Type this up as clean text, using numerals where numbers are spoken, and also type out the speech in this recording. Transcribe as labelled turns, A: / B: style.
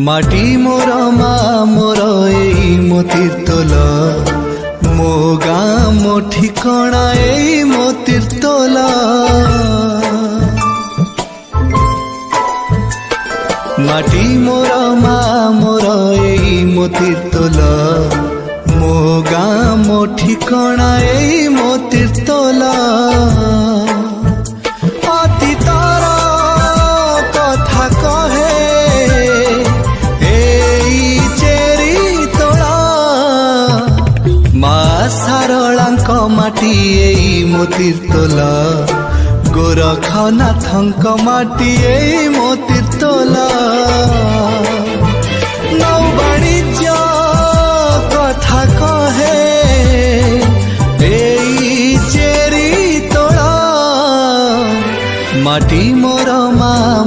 A: মাটি মোর মা মোর এই মতির তোলা মো গাঁ মো ঠিকଣା এই মতির তোলা মাটি মোর মা মোর এই মতির তোলা মো গাঁ মো ঠিকଣା এই মতির তোলা অতীতর কথা কহে এই চেরি তোলা মা সারଳାଙ୍କ মাটি এই মতির তোলা গোরখনাথଙ୍କ মাটি এই মতির তোলা নৌ বাণিজ্য কথা কহে এই চেরি তোলা মাটি